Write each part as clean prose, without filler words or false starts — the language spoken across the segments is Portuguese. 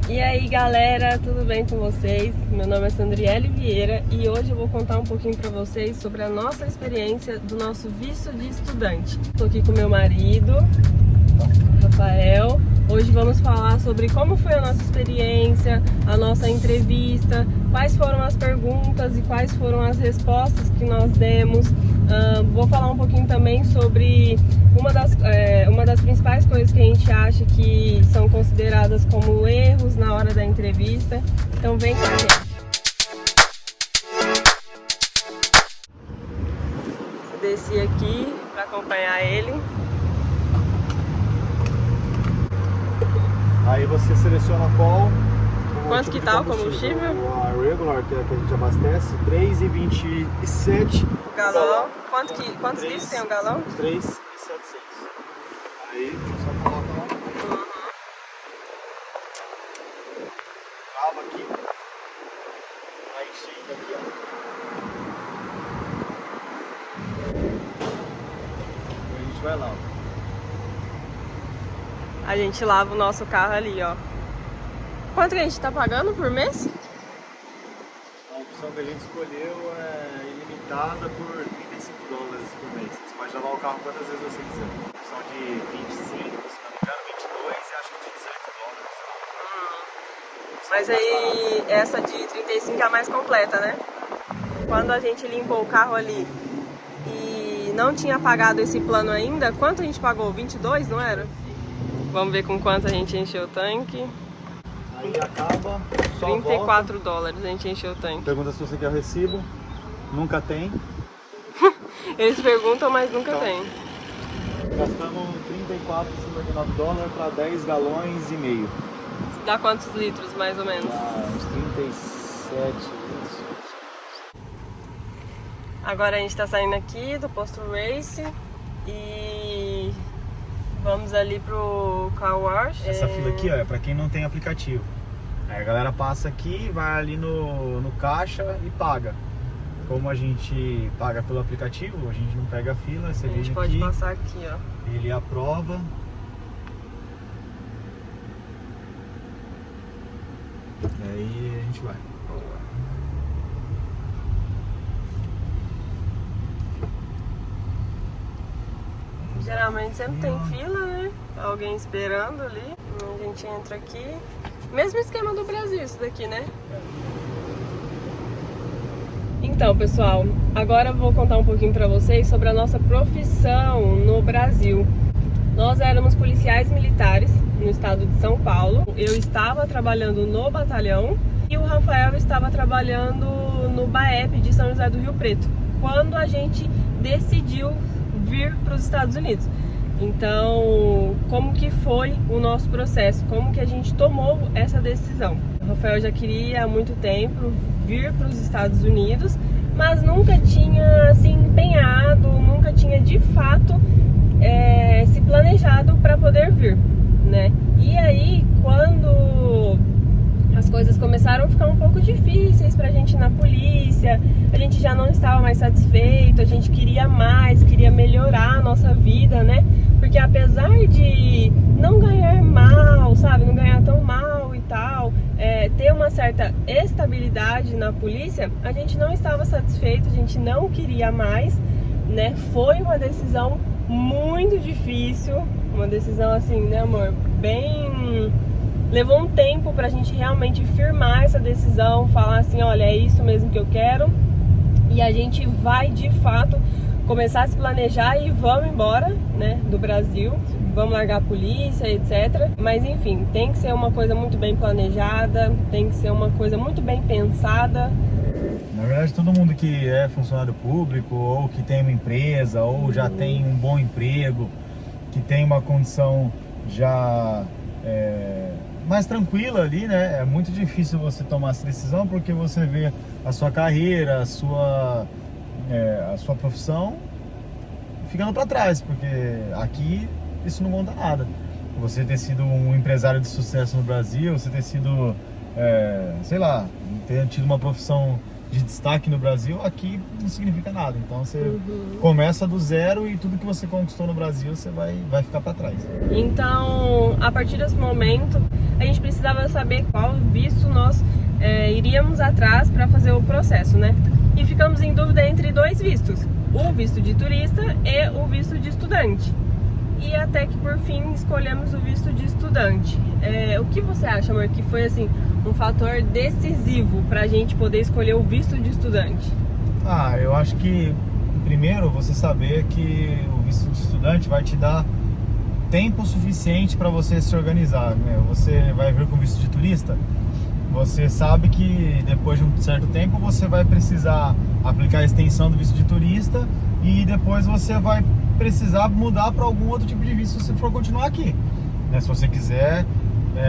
E aí galera, tudo bem com vocês? Meu nome é Sandriele Vieira e hoje eu vou contar um pouquinho para vocês sobre a nossa experiência do nosso visto de estudante. Estou aqui com meu marido, Rafael. Hoje vamos falar sobre como foi a nossa experiência, a nossa entrevista, quais foram as perguntas e quais foram as respostas que nós demos. Vou falar um pouquinho também sobre uma das principais coisas que a gente acha que são consideradas como erros na hora da entrevista. Então vem com a gente. Desci aqui para acompanhar ele. Aí você seleciona qual. Quanto que tá o combustível? A regular, que é a que a gente abastece, 3,27. O galão. Quantos litros tem o galão? 3,700. Aí só coloca lá. Trava aqui. Vai enchendo aqui, ó. E a gente vai lá, ó. A gente lava o nosso carro ali, ó. Quanto que a gente tá pagando por mês? A opção que a gente escolheu é ilimitada por $35 por mês. Você pode lavar o carro quantas vezes você quiser. A opção de 25, se não me engano, 22 e acho que $18. Mas aí essa de 35 é a mais completa, né? Quando a gente limpou o carro ali e não tinha pagado esse plano ainda, quanto a gente pagou? 22, não era? Vamos ver com quanto a gente encheu o tanque. Aí acaba, só $34 a gente encheu o tanque. Pergunta se você quer o recibo. Nunca tem. Eles perguntam, mas nunca tem. Gastamos $34,59 para 10 galões e meio. Dá quantos litros, mais ou menos? Dá uns 37 litros. Agora a gente tá saindo aqui do posto Race e vamos ali pro car wash. Essa fila aqui, ó, é para quem não tem aplicativo. Aí a galera passa aqui, vai ali no caixa e paga. Como a gente paga pelo aplicativo, a gente não pega a fila, você vem aqui. A gente pode passar aqui, ó. Ele aprova. E aí a gente vai. Geralmente sempre tem fila, né? Alguém esperando ali. A gente entra aqui. Mesmo esquema do Brasil isso daqui, né? Então, pessoal, agora eu vou contar um pouquinho pra vocês sobre a nossa profissão no Brasil. Nós éramos policiais militares no estado de São Paulo. Eu estava trabalhando no batalhão e o Rafael estava trabalhando no BAEP de São José do Rio Preto, quando a gente decidiu vir para os Estados Unidos. Então, como que foi o nosso processo? Como que a gente tomou essa decisão? O Rafael já queria há muito tempo vir para os Estados Unidos, mas nunca tinha se empenhado, nunca tinha de fato se planejado para poder vir, né? E aí, quando as coisas começaram a ficar um pouco difíceis pra gente na polícia, a gente já não estava mais satisfeito, a gente queria mais, queria melhorar a nossa vida, né? Porque apesar de não ganhar mal, sabe, não ganhar tão mal e tal, ter uma certa estabilidade na polícia, a gente não estava satisfeito, a gente não queria mais, né? Foi uma decisão muito difícil, uma decisão assim, né, amor, bem... Levou um tempo pra gente realmente firmar essa decisão, falar assim, olha, é isso mesmo que eu quero. E a gente vai, de fato, começar a se planejar e vamos embora, né, do Brasil. Vamos largar a polícia, etc. Mas, enfim, tem que ser uma coisa muito bem planejada, tem que ser uma coisa muito bem pensada. Na verdade, todo mundo que é funcionário público, ou que tem uma empresa, ou já tem um bom emprego, que tem uma condição já... mais tranquila ali, né? É muito difícil você tomar essa decisão porque você vê a sua carreira, a sua profissão ficando para trás, porque aqui isso não conta nada. Você ter sido um empresário de sucesso no Brasil, você ter sido, sei lá, ter tido uma profissão de destaque no Brasil, aqui não significa nada. Então você começa do zero e tudo que você conquistou no Brasil você vai ficar para trás. Então, a partir desse momento, a gente precisava saber qual visto nós iríamos atrás para fazer o processo, né? E ficamos em dúvida entre dois vistos, o visto de turista e o visto de estudante. E até que por fim escolhemos o visto de estudante. O que você acha, amor, que foi assim um fator decisivo para a gente poder escolher o visto de estudante? Eu acho que primeiro você saber que o visto de estudante vai te dar tempo suficiente para você se organizar, né? Você vai vir com visto de turista, você sabe que depois de um certo tempo você vai precisar aplicar a extensão do visto de turista e depois você vai precisar mudar para algum outro tipo de visto se você for continuar aqui, né? Se você quiser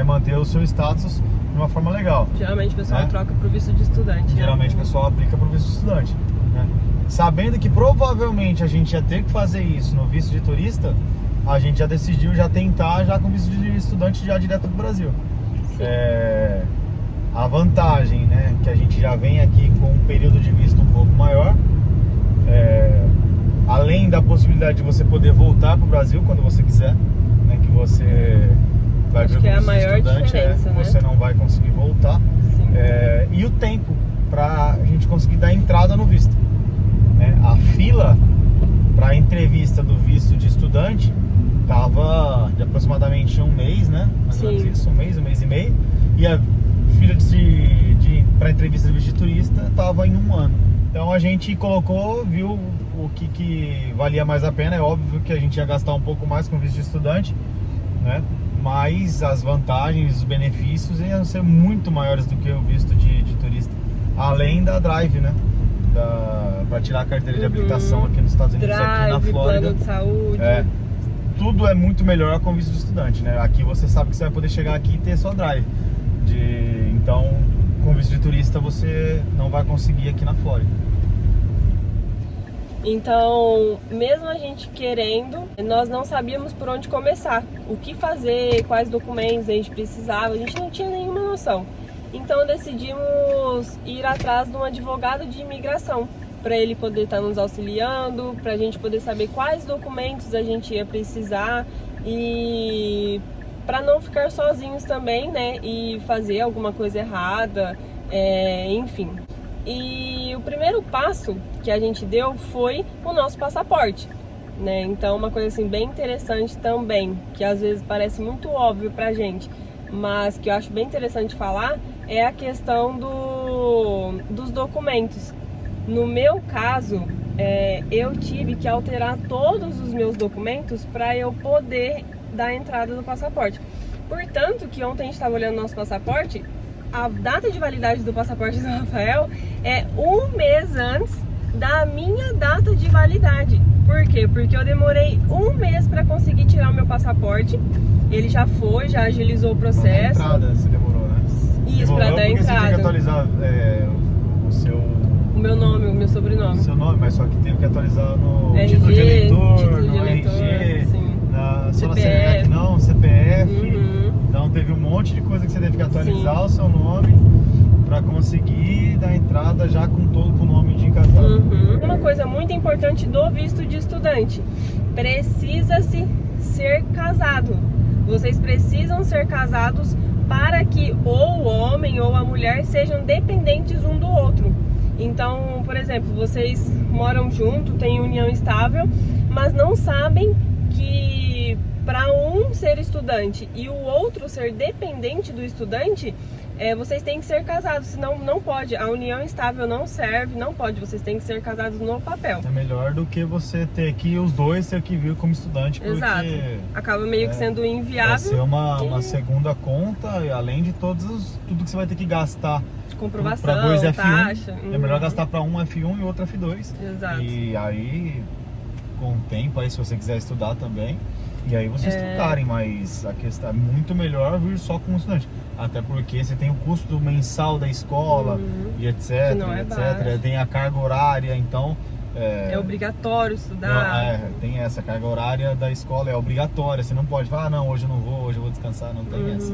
manter o seu status de uma forma legal. Geralmente o pessoal troca para o visto de estudante, né? Geralmente o pessoal aplica para o visto de estudante, né? Sabendo que provavelmente a gente ia ter que fazer isso no visto de turista, a gente já decidiu tentar com visto de estudante já direto do Brasil. A vantagem, né, que a gente já vem aqui com um período de visto um pouco maior, além da possibilidade de você poder voltar para o Brasil quando você quiser, né, que você vai vir com visto de estudante, né? Você não vai conseguir voltar. E o tempo para a gente conseguir dar entrada no visto. A fila para a entrevista do visto de estudante tava de aproximadamente um mês, né? Mais ou menos isso, um mês e meio. E a fila para a entrevista do visto de turista tava em 1 ano. Então a gente viu o que valia mais a pena. É óbvio que a gente ia gastar um pouco mais com o visto de estudante, né? Mas as vantagens, os benefícios iam ser muito maiores do que o visto de turista. Além da drive, né? Para tirar a carteira de habilitação aqui nos Estados Unidos, aqui na Flórida. Plano de saúde. Tudo é muito melhor com visto de estudante, né? Aqui você sabe que você vai poder chegar aqui e ter sua drive. Então, com visto de turista você não vai conseguir aqui na Flórida. Então, mesmo a gente querendo, nós não sabíamos por onde começar, o que fazer, quais documentos a gente precisava, a gente não tinha nenhuma noção. Então decidimos ir atrás de um advogado de imigração, para ele poder estar nos auxiliando, para a gente poder saber quais documentos a gente ia precisar e para não ficar sozinhos também, né, e fazer alguma coisa errada, enfim. E o primeiro passo que a gente deu foi o nosso passaporte, né? Então uma coisa assim bem interessante também, que às vezes parece muito óbvio pra gente, mas que eu acho bem interessante falar, é a questão dos documentos. No meu caso, eu tive que alterar todos os meus documentos para eu poder dar entrada no passaporte. Portanto, que ontem a gente estava olhando nosso passaporte, a data de validade do passaporte do Rafael é 1 mês antes da minha data de validade. Por quê? Porque eu demorei 1 mês para conseguir tirar o meu passaporte. Ele já agilizou o processo. Pra dar entrada, você demorou, né? Isso, para dar entrada. Você tinha que atualizar o meu nome, o meu sobrenome. O seu nome, mas só que teve que atualizar no RG, título de eleitor, RG, sim. Só na CPF não, CPF. Uhum. Então teve um monte de coisa que você teve que atualizar o seu nome para conseguir dar entrada já com o nome de encartado. Uma coisa muito importante do visto de estudante: precisa-se ser casado. Vocês precisam ser casados para que ou o homem ou a mulher sejam dependentes um do outro. Então, por exemplo, vocês moram junto, têm união estável, mas não sabem que para um ser estudante e o outro ser dependente do estudante, vocês têm que ser casados, senão não pode. A união estável não serve, não pode. Vocês têm que ser casados no papel. É melhor do que você ter que os dois ter que vir como estudante, porque exato. Acaba meio que sendo inviável. Vai ser uma segunda conta, e além de tudo que você vai ter que gastar. Comprovação, para 2 F1, taxa. É melhor gastar para um F1 e outro F2. Exato. E aí, com o tempo, aí, se você quiser estudar também, e aí vocês estudarem, mas a questão é muito melhor vir só como estudante. Até porque você tem o custo mensal da escola e etc, que não é etc. baixo. Tem a carga horária, então... É obrigatório estudar. Tem essa carga horária da escola, é obrigatória. Você não pode falar, não, hoje eu não vou, hoje eu vou descansar, não tem essa.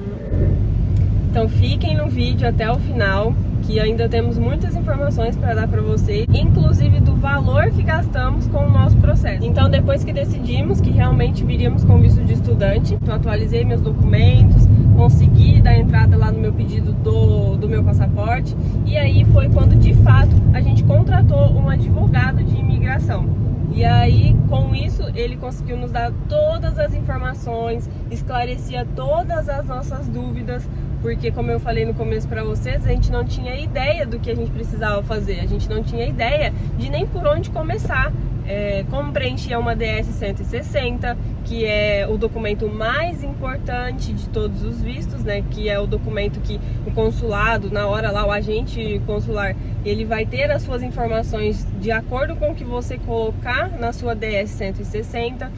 Então fiquem no vídeo até o final, que ainda temos muitas informações para dar para vocês, inclusive do valor que gastamos com o nosso processo. Então depois que decidimos que realmente viríamos com visto de estudante, eu atualizei meus documentos, consegui dar entrada lá no meu pedido do meu passaporte. E aí foi quando de fato a gente contratou um advogado de imigração. E aí, com isso, ele conseguiu nos dar todas as informações, esclarecia todas as nossas dúvidas, porque, como eu falei no começo para vocês, a gente não tinha ideia do que a gente precisava fazer, a gente não tinha ideia de nem por onde começar. Como preencher uma DS 160, que é o documento mais importante de todos os vistos, né? Que é o documento que o consulado, na hora lá, o agente consular, ele vai ter as suas informações de acordo com o que você colocar na sua DS 160.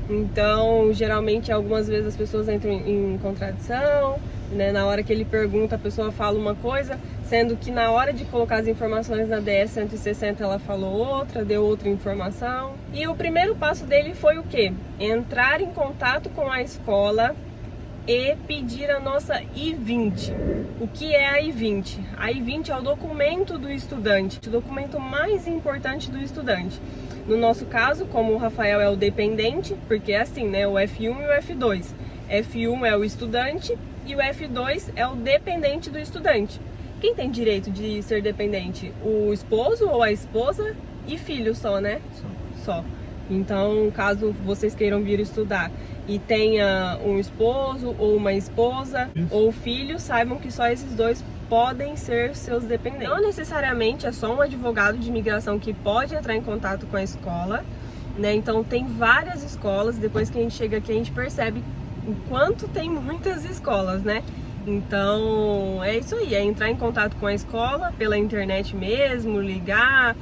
Então, geralmente, algumas vezes as pessoas entram em contradição, né? Na hora que ele pergunta, a pessoa fala uma coisa, sendo que na hora de colocar as informações na DS 160 ela falou outra, deu outra informação. E o primeiro passo dele foi o quê? Entrar em contato com a escola e pedir a nossa I-20. O que é a I-20? A I-20 é o documento do estudante, o documento mais importante do estudante. No nosso caso, como o Rafael é o dependente, porque é assim, né? O F1 e o F2. F1 é o estudante e o F2 é o dependente do estudante. Quem tem direito de ser dependente? O esposo ou a esposa e filho só, né? Só. Então, caso vocês queiram vir estudar e tenha um esposo ou uma esposa ou filho, saibam que só esses dois podem ser seus dependentes. Não necessariamente é só um advogado de imigração que pode entrar em contato com a escola, né? Então tem várias escolas, depois que a gente chega aqui a gente percebe o quanto tem muitas escolas, né? Então é isso aí, é entrar em contato com a escola pela internet mesmo, ligar,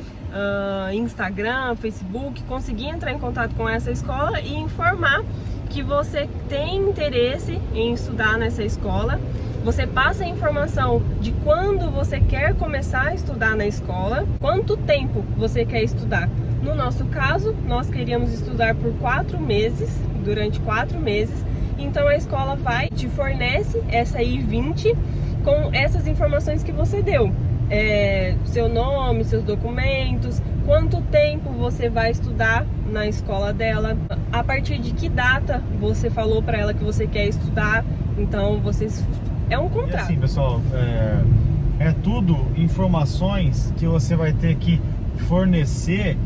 Instagram, Facebook, conseguir entrar em contato com essa escola e informar que você tem interesse em estudar nessa escola. Você passa a informação de quando você quer começar a estudar na escola, quanto tempo você quer estudar. No nosso caso, nós queríamos estudar por 4 meses, durante 4 meses. Então a escola vai te fornece essa I-20 com essas informações que você deu. Seu nome, seus documentos, quanto tempo você vai estudar na escola dela, a partir de que data você falou para ela que você quer estudar. Então vocês... É um contrato. E assim, pessoal, é tudo informações que você vai ter que fornecer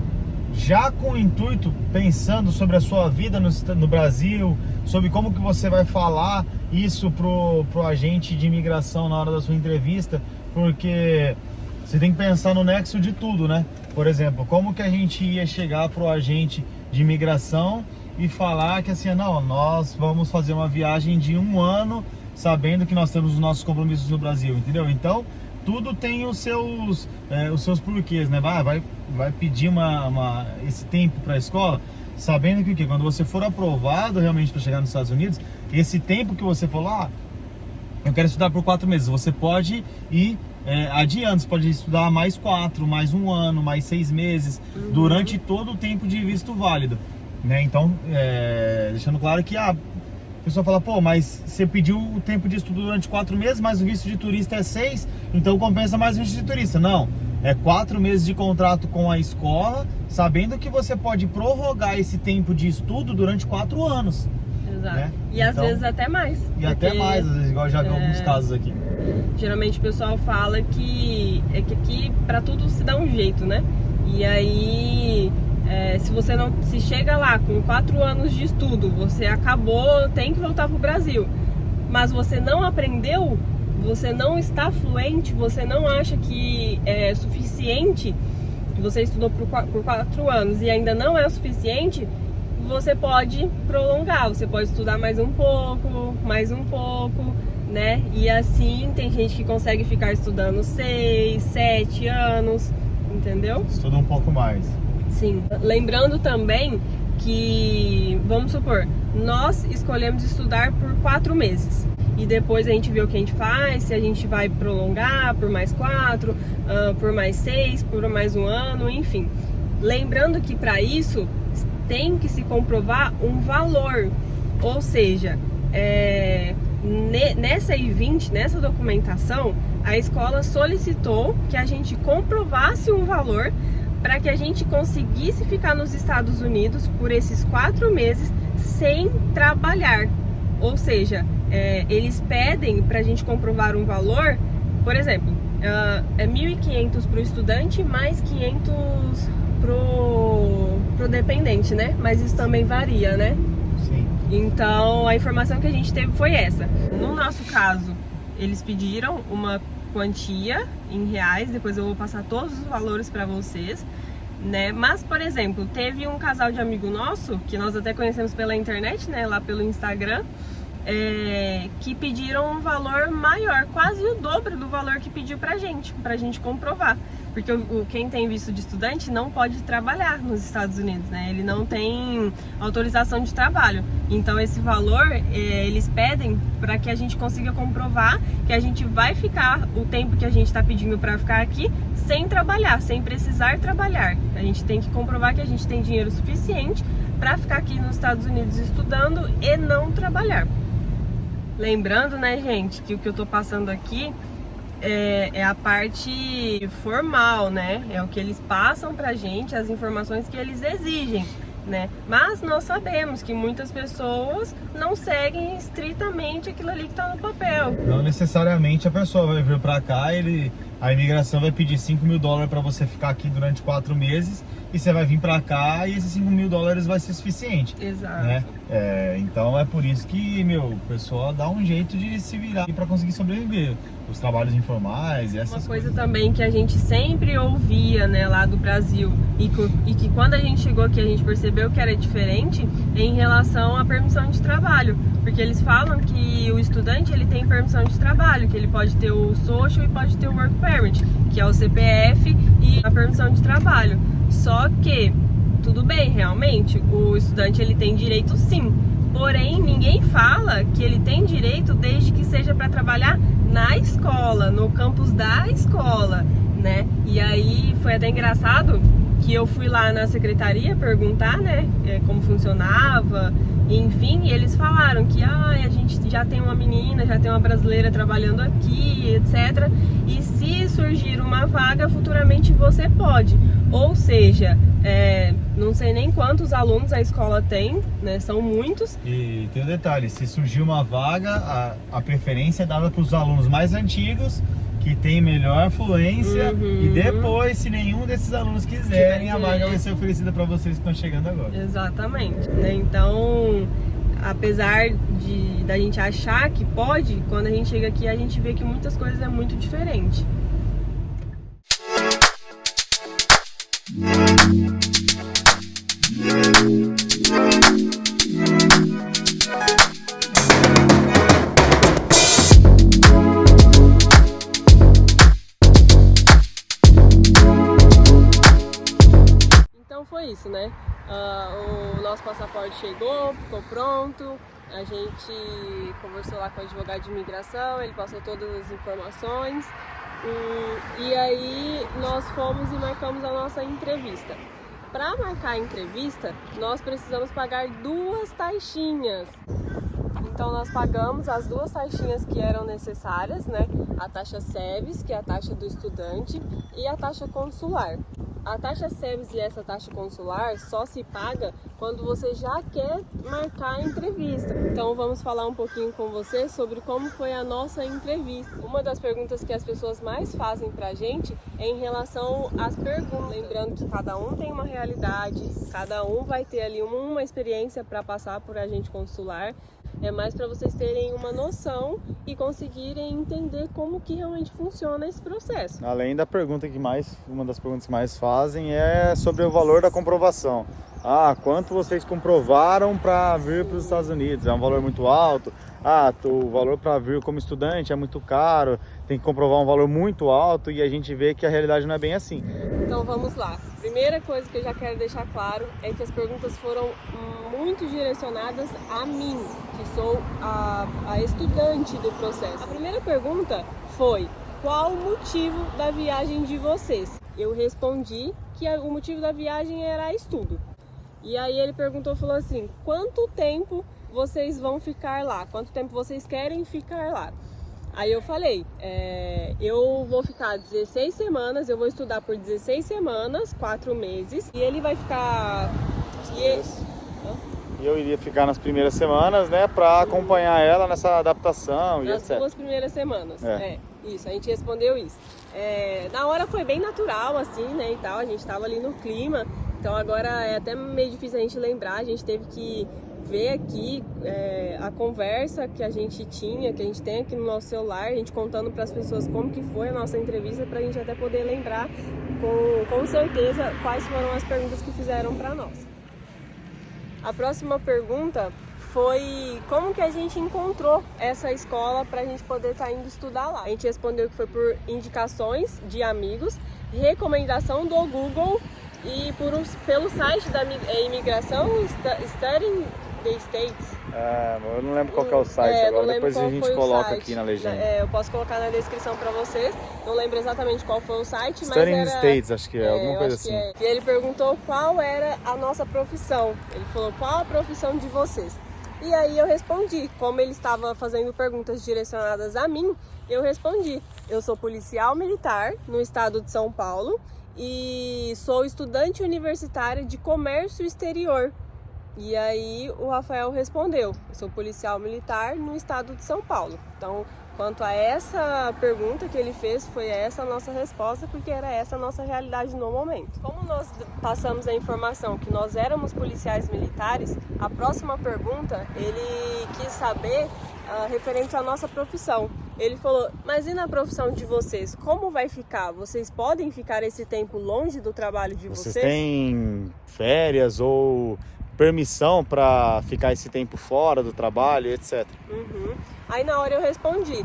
já com o intuito, pensando sobre a sua vida no Brasil, sobre como que você vai falar isso pro agente de imigração na hora da sua entrevista, porque você tem que pensar no nexo de tudo, né? Por exemplo, como que a gente ia chegar pro agente de imigração e falar que assim, não, nós vamos fazer uma viagem de 1 ano, sabendo que nós temos os nossos compromissos no Brasil, entendeu? Então, tudo tem os seus porquês, né? Vai pedir esse tempo para a escola, sabendo que quando você for aprovado realmente para chegar nos Estados Unidos, esse tempo que você falou, eu quero estudar por 4 meses, você pode ir adiante, você pode estudar mais 4, mais 1 ano, mais 6 meses, durante todo o tempo de visto válido, né? Então, deixando claro que a pessoa fala, pô, mas você pediu o tempo de estudo durante 4 meses, mas o visto de turista é 6, então compensa mais o visto de turista. Não, é 4 meses de contrato com a escola, sabendo que você pode prorrogar esse tempo de estudo durante 4 anos. Exato. Né? E às vezes até mais. E até mais, às vezes, igual eu já vi alguns casos aqui. Geralmente o pessoal fala que aqui pra tudo se dá um jeito, né? E aí... se chega lá com 4 anos de estudo, você acabou, tem que voltar pro Brasil, mas você não aprendeu, você não está fluente, você não acha que é suficiente, que você estudou por 4 anos e ainda não é o suficiente, você pode prolongar, você pode estudar mais um pouco, né? E assim tem gente que consegue ficar estudando 6, 7 anos, entendeu? Estuda um pouco mais. Sim. Lembrando também que, vamos supor, nós escolhemos estudar por 4 meses e depois a gente vê o que a gente faz, se a gente vai prolongar por mais 4, por mais 6, por mais 1 ano, enfim. Lembrando que para isso tem que se comprovar um valor, ou seja, nessa I-20, nessa documentação, a escola solicitou que a gente comprovasse um valor para que a gente conseguisse ficar nos Estados Unidos por esses 4 meses sem trabalhar. Ou seja, eles pedem pra gente comprovar um valor, por exemplo, é 1.500 pro estudante mais 500 pro dependente, né? Mas isso também varia, né? Sim. Então, a informação que a gente teve foi essa. No nosso caso, eles pediram uma quantia em reais, depois eu vou passar todos os valores para vocês, né? Mas, por exemplo, teve um casal de amigo nosso, que nós até conhecemos pela internet, né? Lá pelo Instagram, que pediram um valor maior, quase o dobro do valor que pediu pra gente comprovar. Porque quem tem visto de estudante não pode trabalhar nos Estados Unidos, né? Ele não tem autorização de trabalho. Então esse valor, eles pedem para que a gente consiga comprovar que a gente vai ficar o tempo que a gente está pedindo para ficar aqui sem trabalhar, sem precisar trabalhar. A gente tem que comprovar que a gente tem dinheiro suficiente para ficar aqui nos Estados Unidos estudando e não trabalhar. Lembrando, né, gente, que o que eu tô passando aqui é a parte formal, né? É o que eles passam pra gente, as informações que eles exigem, né? Mas nós sabemos que muitas pessoas não seguem estritamente aquilo ali que tá no papel. Não necessariamente a pessoa vai vir pra cá, a imigração vai pedir $5.000 para você ficar aqui durante 4 meses e você vai vir pra cá e esses $5.000 vai ser suficiente. Exato. Né? Então é por isso que, o pessoal dá um jeito de se virar para conseguir sobreviver. Os trabalhos informais e essas coisas. Uma coisa também que a gente sempre ouvia, né, lá do Brasil e que quando a gente chegou aqui a gente percebeu que era diferente em relação à permissão de trabalho. Porque eles falam que o estudante ele tem permissão de trabalho, que ele pode ter o social e pode ter o work permit, que é o CPF e a permissão de trabalho. Só que, tudo bem, realmente, o estudante ele tem direito sim. Porém, ninguém fala que ele tem direito desde que seja para trabalhar na escola, no campus da escola, né? E aí foi até engraçado que eu fui lá na secretaria perguntar, né, como funcionava, enfim, e eles falaram que a gente já tem uma menina, já tem uma brasileira trabalhando aqui, etc. E se surgir uma vaga, futuramente você pode. Ou seja, não sei nem quantos alunos a escola tem, né? São muitos. E tem um detalhe, se surgir uma vaga, a preferência é dada para os alunos mais antigos, que tem melhor fluência, e depois, se nenhum desses alunos quiserem, a vaga vai ser oferecida para vocês que estão chegando agora. Exatamente. Né? Então, apesar da gente achar que pode, quando a gente chega aqui, a gente vê que muitas coisas é muito diferente. Então foi isso, né? O nosso passaporte chegou, ficou pronto, a gente conversou lá com o advogado de imigração, ele passou todas as informações e aí nós fomos e marcamos a nossa entrevista. Para marcar a entrevista, nós precisamos pagar 2 taxinhas. Então nós pagamos as 2 taxinhas que eram necessárias, né? A taxa SEVIS, que é a taxa do estudante, e a taxa consular. A taxa SEVIS e essa taxa consular só se paga quando você já quer marcar a entrevista. Então vamos falar um pouquinho com você sobre como foi a nossa entrevista. Uma das perguntas que as pessoas mais fazem pra gente é em relação às perguntas. Lembrando que cada um tem uma realidade, cada um vai ter ali uma experiência para passar por agente consular. É mais para vocês terem uma noção e conseguirem entender como que realmente funciona esse processo. Além da pergunta uma das perguntas que mais fazem é sobre o valor da comprovação. Quanto vocês comprovaram para vir para os Estados Unidos? É um valor muito alto? O valor para vir como estudante é muito caro, tem que comprovar um valor muito alto, e a gente vê que a realidade não é bem assim. Então vamos lá. Primeira coisa que eu já quero deixar claro é que as perguntas foram muito direcionadas a mim, que sou a estudante do processo. A primeira pergunta foi: qual o motivo da viagem de vocês? Eu respondi que o motivo da viagem era estudo. E aí ele falou assim: quanto tempo vocês vão ficar lá? Quanto tempo vocês querem ficar lá? Aí eu falei, eu vou ficar 16 semanas, eu vou estudar por 16 semanas, 4 meses, e ele vai ficar... E eu iria ficar nas primeiras semanas, né, para acompanhar ela nessa adaptação e etc. Nas 2 primeiras semanas, isso, a gente respondeu isso. Na hora foi bem natural, assim, né, e tal, a gente tava ali no clima, então agora é até meio difícil a gente lembrar, a gente teve que ver aqui a conversa que a gente tinha, que a gente tem aqui no nosso celular, a gente contando para as pessoas como que foi a nossa entrevista, para a gente até poder lembrar com certeza quais foram as perguntas que fizeram para nós. A próxima pergunta foi como que a gente encontrou essa escola para a gente poder estar indo estudar lá. A gente respondeu que foi por indicações de amigos, recomendação do Google e pelo site da imigração Studying the States. Eu não lembro qual que é o site agora, depois a gente coloca aqui na legenda. Eu posso colocar na descrição para vocês, não lembro exatamente qual foi o site, mas Studying the States, acho que é alguma coisa assim. E ele perguntou qual era a nossa profissão, ele falou qual a profissão de vocês. E aí eu respondi, como ele estava fazendo perguntas direcionadas a mim, eu respondi, eu sou policial militar no estado de São Paulo e sou estudante universitária de comércio exterior. E aí o Rafael respondeu, eu sou policial militar no estado de São Paulo. Então, quanto a essa pergunta que ele fez, foi essa a nossa resposta, porque era essa a nossa realidade no momento. Como nós passamos a informação que nós éramos policiais militares, a próxima pergunta, ele quis saber referente à nossa profissão. Ele falou, mas e na profissão de vocês? Como vai ficar? Vocês podem ficar esse tempo longe do trabalho de vocês? Vocês têm férias ou permissão para ficar esse tempo fora do trabalho, etc. Aí na hora eu respondi,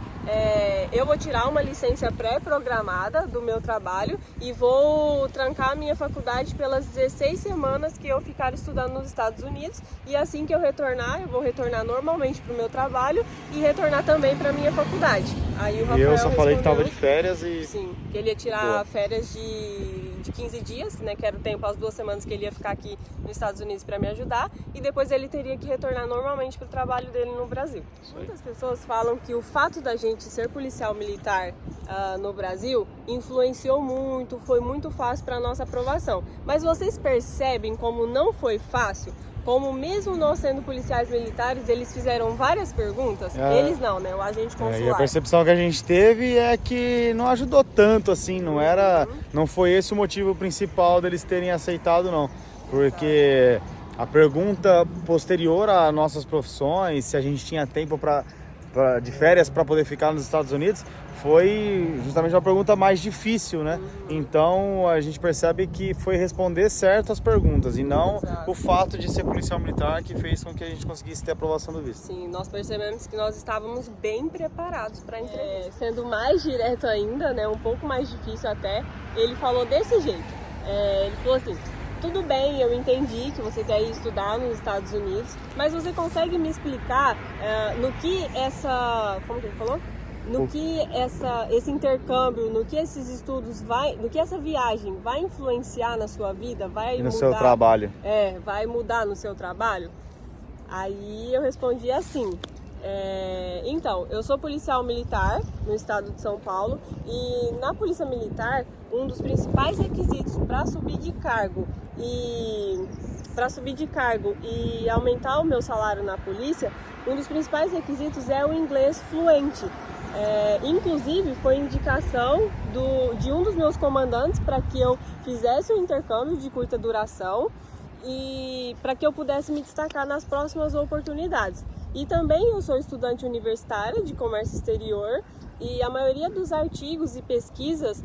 eu vou tirar uma licença pré-programada do meu trabalho e vou trancar a minha faculdade pelas 16 semanas que eu ficar estudando nos Estados Unidos, e assim que eu retornar, eu vou retornar normalmente para o meu trabalho e retornar também para a minha faculdade. Aí o Rafael eu só falei que estava de férias e... Sim, que ele ia tirar férias de 15 dias, né, que era o tempo, as 2 semanas que ele ia ficar aqui nos Estados Unidos para me ajudar, e depois ele teria que retornar normalmente para o trabalho dele no Brasil. Muitas pessoas falam que o fato da gente ser policial militar no Brasil influenciou muito, foi muito fácil para a nossa aprovação. Mas vocês percebem como não foi fácil? Como mesmo nós sendo policiais militares, eles fizeram várias perguntas? Eles não, né? O agente consular. E a percepção que a gente teve é que não ajudou tanto, assim, não foi esse o motivo principal deles terem aceitado, não. Porque a pergunta posterior às nossas profissões, se a gente tinha tempo de férias para poder ficar nos Estados Unidos, foi justamente uma pergunta mais difícil, né? Então a gente percebe que foi responder certo as perguntas e não o fato de ser policial militar que fez com que a gente conseguisse ter a aprovação do visto. Sim, nós percebemos que nós estávamos bem preparados para a entrevista. Sendo mais direto ainda, né, um pouco mais difícil até, ele falou desse jeito. Ele falou assim, tudo bem, eu entendi que você quer ir estudar nos Estados Unidos, mas você consegue me explicar no que como que ele falou? No que esse intercâmbio, no que esses estudos no que essa viagem vai influenciar na sua vida, vai no seu trabalho. Vai mudar no seu trabalho? Aí eu respondi assim, então, eu sou policial militar no estado de São Paulo e na polícia militar, um dos principais requisitos para subir de cargo e aumentar o meu salário na polícia, um dos principais requisitos é o inglês fluente. Inclusive foi indicação de um dos meus comandantes para que eu fizesse um intercâmbio de curta duração e para que eu pudesse me destacar nas próximas oportunidades. E também eu sou estudante universitária de comércio exterior e a maioria dos artigos e pesquisas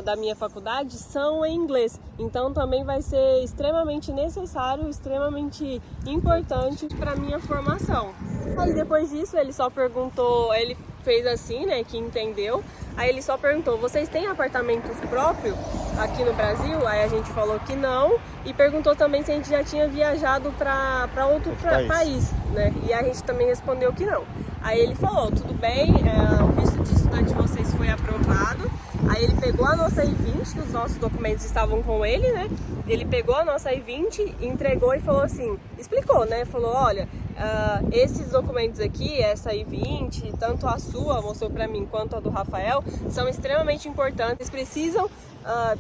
da minha faculdade são em inglês, então também vai ser extremamente necessário, extremamente importante para a minha formação. Aí depois disso ele só perguntou, ele fez assim, né, que entendeu, aí ele só perguntou, vocês têm apartamentos próprios aqui no Brasil? Aí a gente falou que não, e perguntou também se a gente já tinha viajado para outro país, né, e a gente também respondeu que não. Aí ele falou, tudo bem, o visto de estudante de vocês foi aprovado. Aí ele pegou a nossa I-20, os nossos documentos estavam com ele, né? Ele pegou a nossa I-20, entregou e falou assim, explicou, né? Falou, olha, Esses documentos aqui, essa I-20, tanto a sua, mostrou para mim, quanto a do Rafael, são extremamente importantes. Eles precisam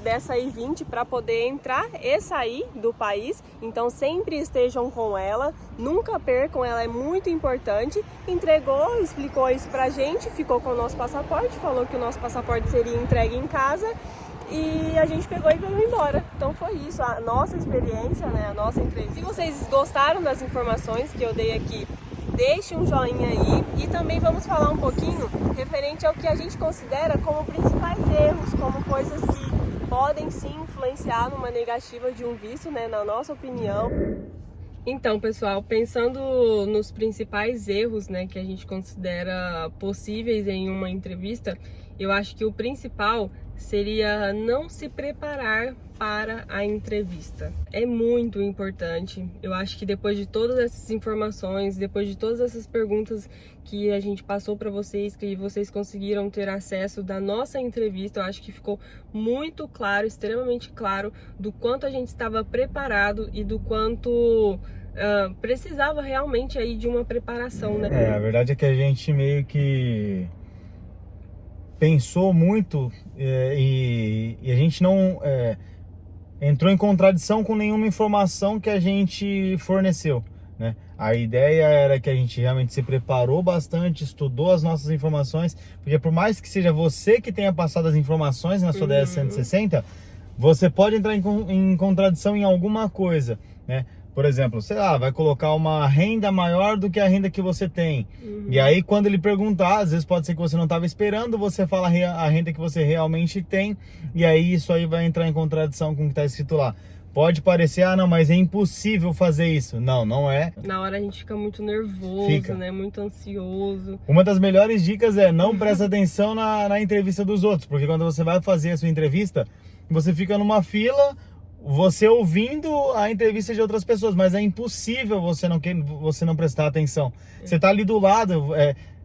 dessa I-20 para poder entrar e sair do país, então sempre estejam com ela, nunca percam, ela é muito importante. Entregou, explicou isso pra gente, ficou com o nosso passaporte, falou que o nosso passaporte seria entregue em casa e a gente pegou e veio embora. Então foi isso, a nossa experiência, né, a nossa entrevista. Se vocês gostaram das informações que eu dei aqui, deixe um joinha aí e também vamos falar um pouquinho referente ao que a gente considera como principais erros, como coisas que podem sim influenciar numa negativa de um visto, né, na nossa opinião. Então, pessoal, pensando nos principais erros, né, que a gente considera possíveis em uma entrevista, eu acho que o principal seria não se preparar para a entrevista. É muito importante. Eu acho que depois de todas essas informações, depois de todas essas perguntas que a gente passou para vocês, que vocês conseguiram ter acesso da nossa entrevista, eu acho que ficou muito claro, extremamente claro, do quanto a gente estava preparado e do quanto precisava realmente aí de uma preparação, né? A verdade é que a gente meio que pensou muito e a gente não entrou em contradição com nenhuma informação que a gente forneceu, né? A ideia era que a gente realmente se preparou bastante, estudou as nossas informações, porque por mais que seja você que tenha passado as informações na sua DS 160, você pode entrar em contradição em alguma coisa, né? Por exemplo, sei lá, vai colocar uma renda maior do que a renda que você tem. E aí, quando ele perguntar, às vezes pode ser que você não estava esperando, você fala a renda que você realmente tem, e aí isso aí vai entrar em contradição com o que está escrito lá. Pode parecer, não, mas é impossível fazer isso. Não, não é. Na hora a gente fica muito nervoso, né? Muito ansioso. Uma das melhores dicas é não presta atenção na entrevista dos outros, porque quando você vai fazer a sua entrevista, você fica numa fila, você ouvindo a entrevista de outras pessoas, mas é impossível você não prestar atenção. Você tá ali do lado,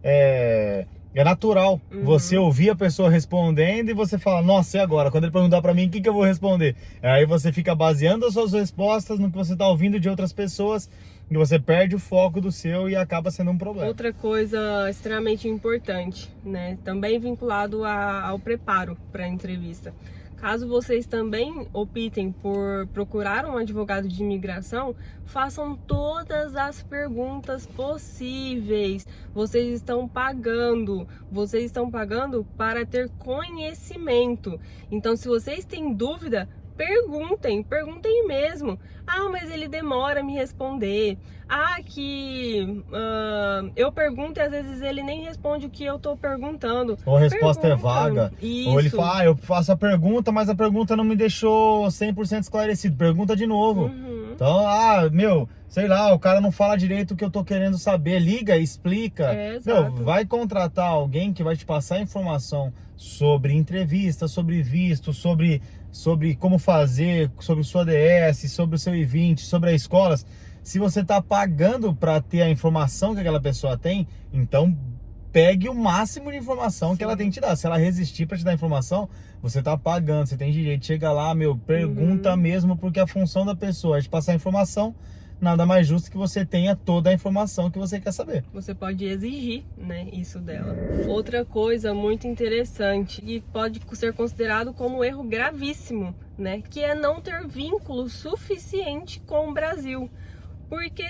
é natural você ouvir a pessoa respondendo e você fala, nossa, e agora? Quando ele perguntar pra mim, o que eu vou responder? Aí você fica baseando as suas respostas no que você tá ouvindo de outras pessoas e você perde o foco do seu e acaba sendo um problema. Outra coisa extremamente importante, né? Também vinculado ao preparo para a entrevista. Caso vocês também optem por procurar um advogado de imigração, façam todas as perguntas possíveis. Vocês estão pagando para ter conhecimento. Então, se vocês têm dúvida, perguntem mesmo. Mas ele demora a me responder. Eu pergunto e às vezes ele nem responde o que eu tô perguntando. Ou a resposta é vaga. Isso. Ou ele fala, eu faço a pergunta, mas a pergunta não me deixou 100% esclarecido. Pergunta de novo. Então, sei lá, o cara não fala direito o que eu tô querendo saber. Liga, explica. Vai contratar alguém que vai te passar informação sobre entrevista, sobre visto, sobre como fazer, sobre sua DS, sobre o seu I-20, sobre as escolas. Se você está pagando para ter a informação que aquela pessoa tem, então pegue o máximo de informação que ela tem que te dar. Se ela resistir para te dar informação, você está pagando, você tem direito. Chega lá, pergunta mesmo, porque a função da pessoa é te passar informação. Nada mais justo que você tenha toda a informação que você quer saber. Você pode exigir, né, isso dela. Outra coisa muito interessante e pode ser considerado como erro gravíssimo, né, que é não ter vínculo suficiente com o Brasil. Porque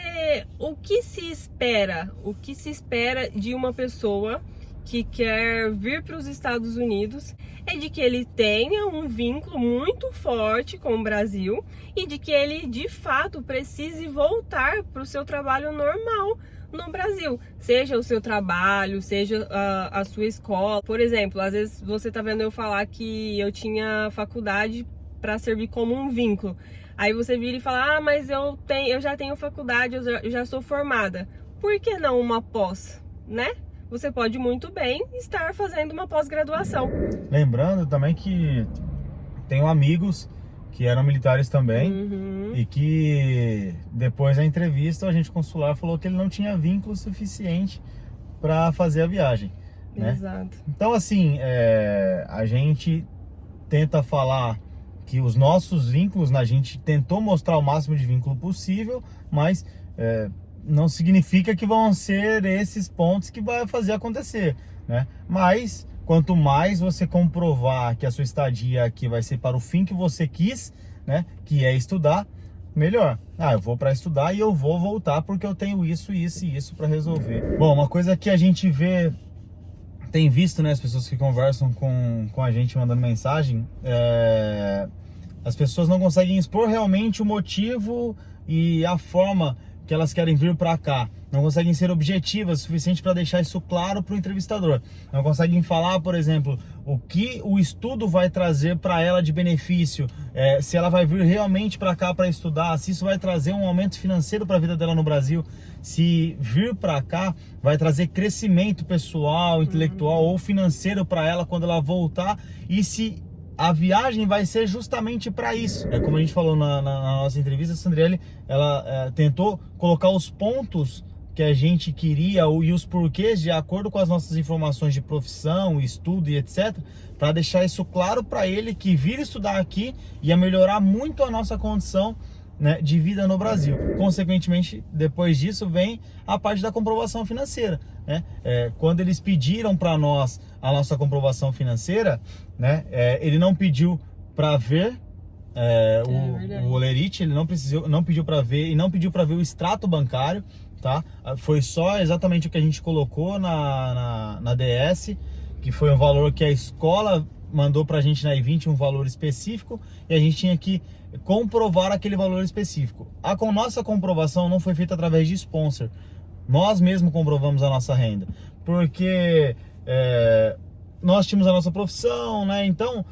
o que se espera de uma pessoa que quer vir para os Estados Unidos é de que ele tenha um vínculo muito forte com o Brasil e de que ele de fato precise voltar para o seu trabalho normal no Brasil, seja o seu trabalho, seja a sua escola. Por exemplo, às vezes você tá vendo eu falar que eu tinha faculdade para servir como um vínculo. Aí você vira e fala, mas eu já tenho faculdade, eu já sou formada. Por que não uma pós, né? Você pode muito bem estar fazendo uma pós-graduação. Lembrando também que tenho amigos que eram militares também e que depois da entrevista o agente consular falou que ele não tinha vínculo suficiente para fazer a viagem, né? Exato. Então assim, a gente tenta falar que os nossos vínculos, a gente tentou mostrar o máximo de vínculo possível, mas não significa que vão ser esses pontos que vai fazer acontecer, né? Mas quanto mais você comprovar que a sua estadia aqui vai ser para o fim que você quis, né, que é estudar, melhor. Eu vou para estudar e eu vou voltar porque eu tenho isso, isso e isso para resolver. Bom, uma coisa que a gente tem visto, né, as pessoas que conversam com a gente mandando mensagem, as pessoas não conseguem expor realmente o motivo e a forma que elas querem vir para cá. Não conseguem ser objetivas o suficiente para deixar isso claro para o entrevistador. Não conseguem falar, por exemplo, o que o estudo vai trazer para ela de benefício, se ela vai vir realmente para cá para estudar, se isso vai trazer um aumento financeiro para a vida dela no Brasil, se vir para cá vai trazer crescimento pessoal, intelectual ou financeiro para ela quando ela voltar, e se a viagem vai ser justamente para isso. Como a gente falou na nossa entrevista, a Sandriele, ela tentou colocar os pontos que a gente queria e os porquês de acordo com as nossas informações de profissão, estudo e etc, para deixar isso claro para ele que vir estudar aqui ia melhorar muito a nossa condição, né, de vida no Brasil. Consequentemente, depois disso vem a parte da comprovação financeira, né? Quando eles pediram para nós a nossa comprovação financeira, né, ele não pediu para ver o Olerite, ele não pediu para ver e não pediu para ver o extrato bancário, tá? Foi só exatamente o que a gente colocou na DS, que foi um valor que a escola mandou pra gente na I-20, um valor específico, e a gente tinha que comprovar aquele valor específico. A nossa comprovação não foi feita através de sponsor. Nós mesmos comprovamos a nossa renda, porque nós tínhamos a nossa profissão, né? Então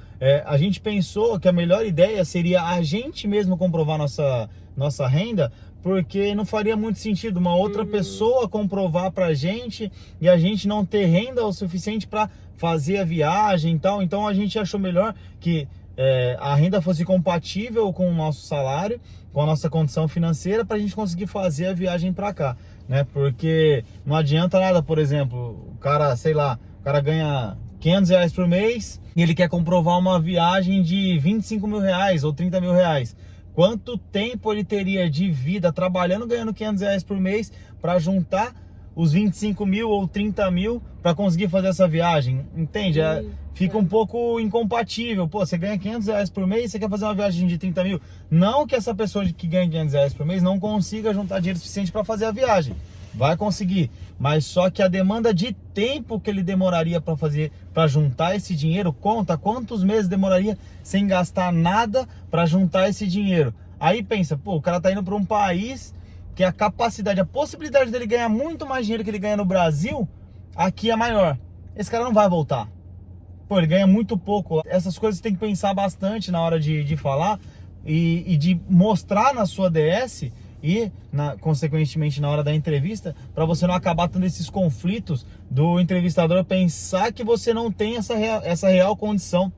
a gente pensou que a melhor ideia seria a gente mesmo comprovar nossa renda, porque não faria muito sentido uma outra pessoa comprovar pra gente e a gente não ter renda o suficiente para fazer a viagem e tal. Então a gente achou melhor que a renda fosse compatível com o nosso salário, com a nossa condição financeira, para a gente conseguir fazer a viagem para cá, né? Porque não adianta nada, por exemplo, o cara, sei lá, o cara ganha R$500 por mês e ele quer comprovar uma viagem de 25 mil reais ou 30 mil reais. Quanto tempo ele teria de vida trabalhando, ganhando R$500 por mês para juntar os 25 mil ou 30 mil para conseguir fazer essa viagem? Entende? Fica um pouco incompatível. Pô, você ganha R$500 por mês, você quer fazer uma viagem de 30 mil. Não que essa pessoa que ganha R$500 por mês não consiga juntar dinheiro suficiente para fazer a viagem. Vai conseguir, mas só que a demanda de tempo que ele demoraria para fazer, para juntar esse dinheiro, conta quantos meses demoraria sem gastar nada para juntar esse dinheiro. Aí pensa, pô, o cara tá indo para um país que a capacidade, a possibilidade dele ganhar muito mais dinheiro que ele ganha no Brasil, aqui é maior. Esse cara não vai voltar. Pô, ele ganha muito pouco. Essas coisas tem que pensar bastante na hora de falar e de mostrar na sua DS e, consequentemente, na hora da entrevista, para você não acabar tendo esses conflitos do entrevistador pensar que você não tem essa real condição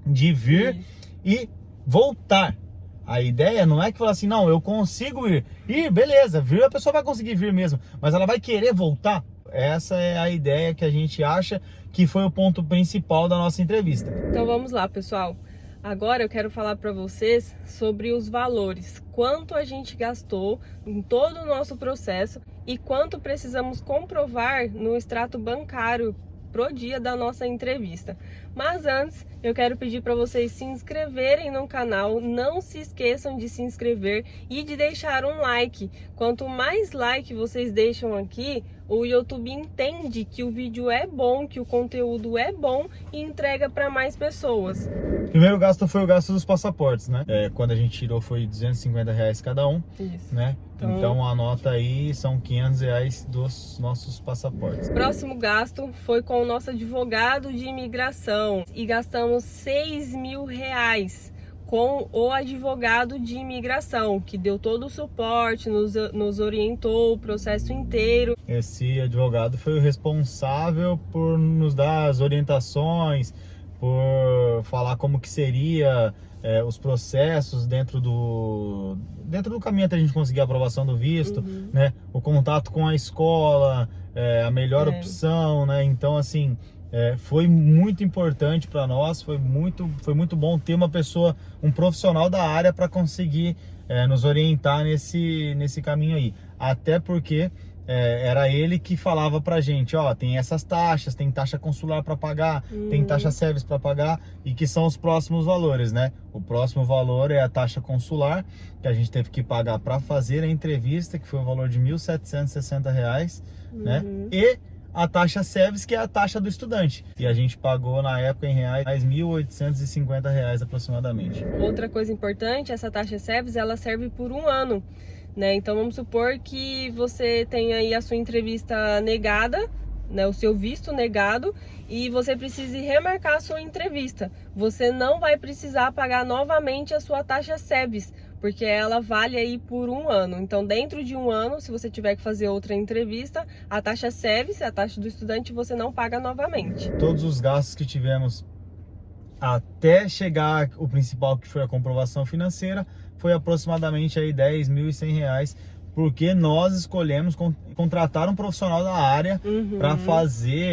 de vir e voltar. A ideia não é que falar assim, não, eu consigo ir. Ir, beleza, vir a pessoa vai conseguir vir mesmo, mas ela vai querer voltar. Essa é a ideia que a gente acha que foi o ponto principal da nossa entrevista. Então vamos lá, pessoal. Agora eu quero falar para vocês sobre os valores, quanto a gente gastou em todo o nosso processo e quanto precisamos comprovar no extrato bancário pro dia da nossa entrevista. Mas antes, eu quero pedir para vocês se inscreverem no canal, não se esqueçam de se inscrever e de deixar um like. Quanto mais like vocês deixam aqui, o YouTube entende que o vídeo é bom, que o conteúdo é bom e entrega para mais pessoas. O primeiro gasto foi o gasto dos passaportes, né? Quando a gente tirou foi R$250 cada um. Isso. Né? Então a nota aí são R$500 dos nossos passaportes. Próximo gasto foi com o nosso advogado de imigração e gastamos R$6.000 com o advogado de imigração, que deu todo o suporte, nos orientou o processo inteiro. Esse advogado foi o responsável por nos dar as orientações, por falar como que seria os processos dentro do caminho até a gente conseguir a aprovação do visto, né? O contato com a escola, a melhor opção, né? Então, assim, foi muito importante para nós, foi muito bom ter uma pessoa, um profissional da área para conseguir nos orientar nesse caminho aí. Até porque era ele que falava pra gente, ó, tem essas taxas, tem taxa consular para pagar, tem taxa service para pagar, e que são os próximos valores, né? O próximo valor é a taxa consular, que a gente teve que pagar para fazer a entrevista, que foi o valor de R$ 1.760, né? E a taxa service, que é a taxa do estudante, e a gente pagou na época em reais R$ 1.850 aproximadamente. Outra coisa importante, essa taxa service, ela serve por 1 ano. Né? Então vamos supor que você tenha aí a sua entrevista negada, né? O seu visto negado, e você precise remarcar a sua entrevista. Você não vai precisar pagar novamente a sua taxa service, porque ela vale aí por 1 ano. Então dentro de 1 ano, se você tiver que fazer outra entrevista, a taxa service, a taxa do estudante, você não paga novamente. Todos os gastos que tivemos até chegar o principal, que foi a comprovação financeira, foi aproximadamente aí R$10.100, porque nós escolhemos contratar um profissional da área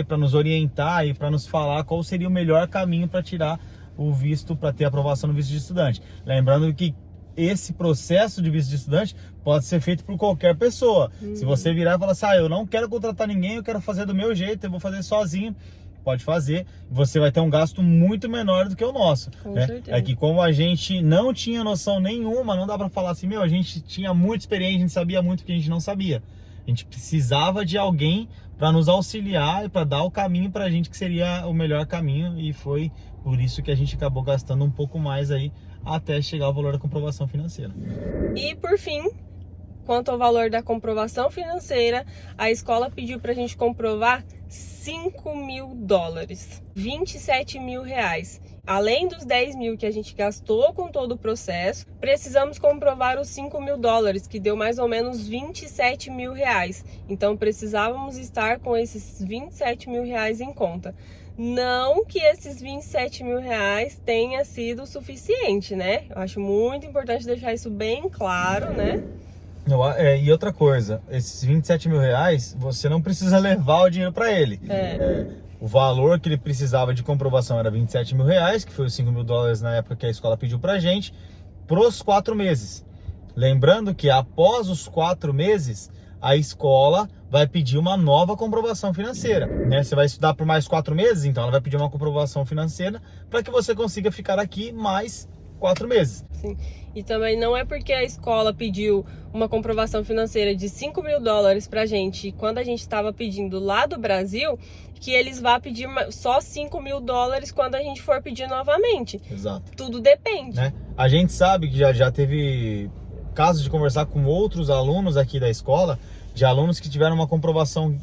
para nos orientar e para nos falar qual seria o melhor caminho para tirar o visto, para ter aprovação no visto de estudante. Lembrando que esse processo de visto de estudante pode ser feito por qualquer pessoa. Se você virar e falar assim, eu não quero contratar ninguém, eu quero fazer do meu jeito, eu vou fazer sozinho, pode fazer, você vai ter um gasto muito menor do que o nosso, né? É que como a gente não tinha noção nenhuma, não dá para falar assim, a gente tinha muita experiência, a gente sabia muito que a gente não sabia. A gente precisava de alguém para nos auxiliar e para dar o caminho para a gente, que seria o melhor caminho, e foi por isso que a gente acabou gastando um pouco mais aí até chegar ao valor da comprovação financeira. E por fim, quanto ao valor da comprovação financeira, a escola pediu para a gente comprovar $5.000, R$27.000. Além dos 10 mil que a gente gastou com todo o processo, precisamos comprovar os $5.000, que deu mais ou menos R$27.000. Então precisávamos estar com esses R$27.000 em conta. Não que esses R$27.000 tenha sido suficiente, né? Eu acho muito importante deixar isso bem claro, né? E outra coisa, esses R$27.000, você não precisa levar o dinheiro para ele. O valor que ele precisava de comprovação era R$27.000, que foi os $5.000 na época que a escola pediu pra gente, pros 4 meses. Lembrando que após os 4 meses, a escola vai pedir uma nova comprovação financeira, né? Você vai estudar por mais 4 meses, então ela vai pedir uma comprovação financeira para que você consiga ficar aqui mais 4 meses. Sim. E também não é porque a escola pediu uma comprovação financeira de $5.000 pra gente, quando a gente estava pedindo lá do Brasil, que eles vão pedir só $5.000 quando a gente for pedir novamente. Exato. Tudo depende. Né? A gente sabe que já teve casos de conversar com outros alunos aqui da escola, de alunos que tiveram uma comprovação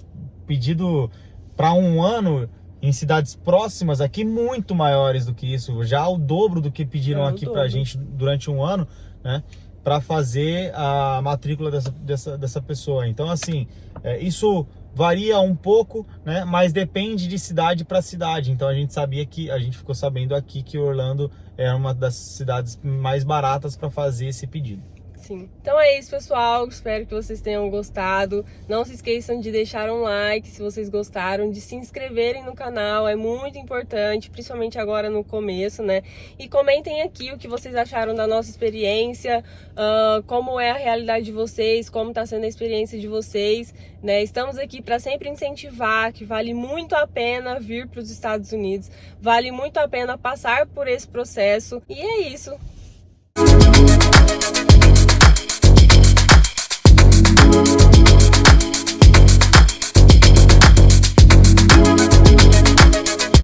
pedido para 1 ano em cidades próximas aqui, muito maiores do que isso, já o dobro do que pediram aqui pra gente durante 1 ano, né, para fazer a matrícula dessa pessoa. Então, assim, isso varia um pouco, né, mas depende de cidade para cidade. Então a gente ficou sabendo aqui que Orlando é uma das cidades mais baratas para fazer esse pedido. Sim. Então é isso, pessoal. Espero que vocês tenham gostado. Não se esqueçam de deixar um like se vocês gostaram, de se inscreverem no canal, é muito importante, principalmente agora no começo, né? E comentem aqui o que vocês acharam da nossa experiência, como é a realidade de vocês, como está sendo a experiência de vocês, né? Estamos aqui para sempre incentivar que vale muito a pena vir para os Estados Unidos, vale muito a pena passar por esse processo. E é isso.